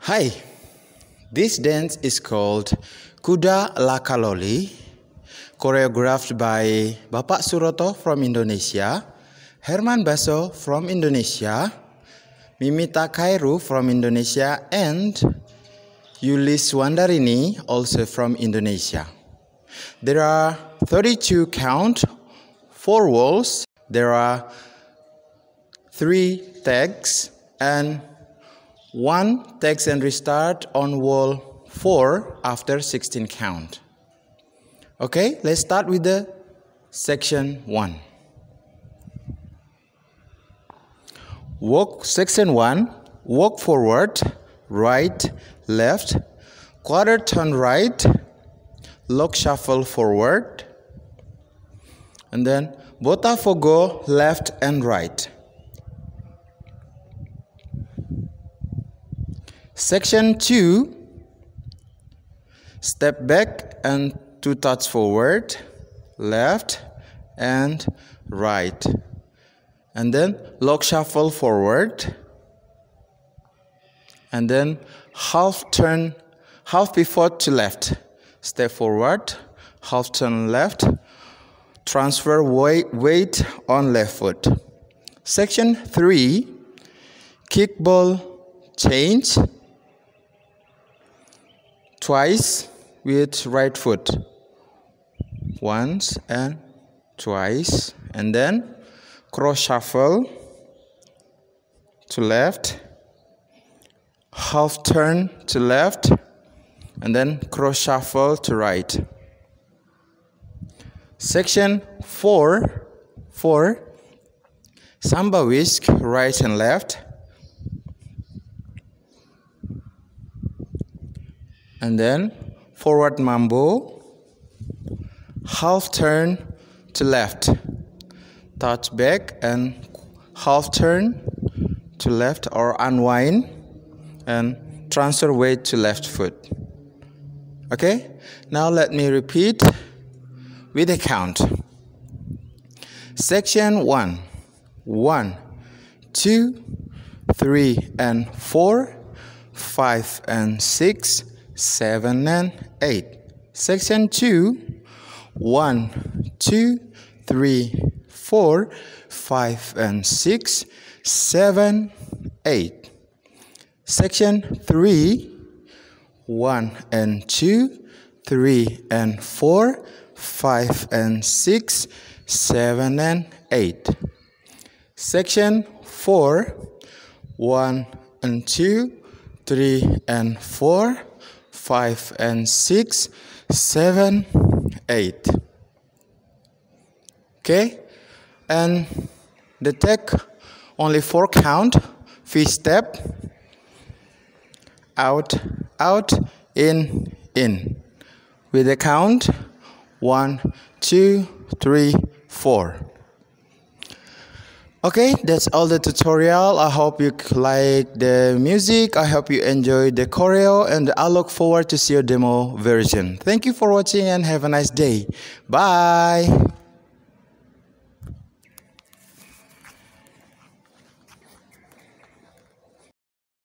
Hi, this dance is called Kuda Laka Loli, choreographed by Bapak Suroto from Indonesia, Herman Baso from Indonesia, Mimitha Kaeru from Indonesia, and Yulis Wandarini also from Indonesia. There are 32 count, 4 walls, there are 3 tags, and 1 tags and restart on wall 4 after 16 count. Okay, let's start with the section 1. Section 1, walk forward, right, left, quarter turn right, lock shuffle forward, and then botafogo left and right. Section 2, step back and 2 touch forward, left and right, and then lock shuffle forward, and then half pivot to left, step forward, half turn left, transfer weight on left foot. Section 3, kick ball change twice with right foot, once and twice, and then cross shuffle to left, half turn to left, and then cross shuffle to right. Section 4, samba whisk right and left, and then forward mambo, half turn to left, touch back and half turn to left or unwind and transfer weight to left foot. Okay, now let me repeat with a count. Section 1, 1, 2, 3 and 4, 5 and 6, 7 and 8. Section 2, 1, 2, 3, 4, 5 and 6, 7, 8. Section 3, 1 and 2, 3 and 4, 5 and 6, 7 and 8. Section 4, 1 and 2, 3 and 4, 5 and 6, 7, 8. Okay, and the tag only 4 count, fish step, out, out, in, with the count 1, 2, 3, 4. Okay, that's all the tutorial. I hope you like the music. I hope you enjoyed the choreo, and I look forward to see your demo version. Thank you for watching and have a nice day. Bye.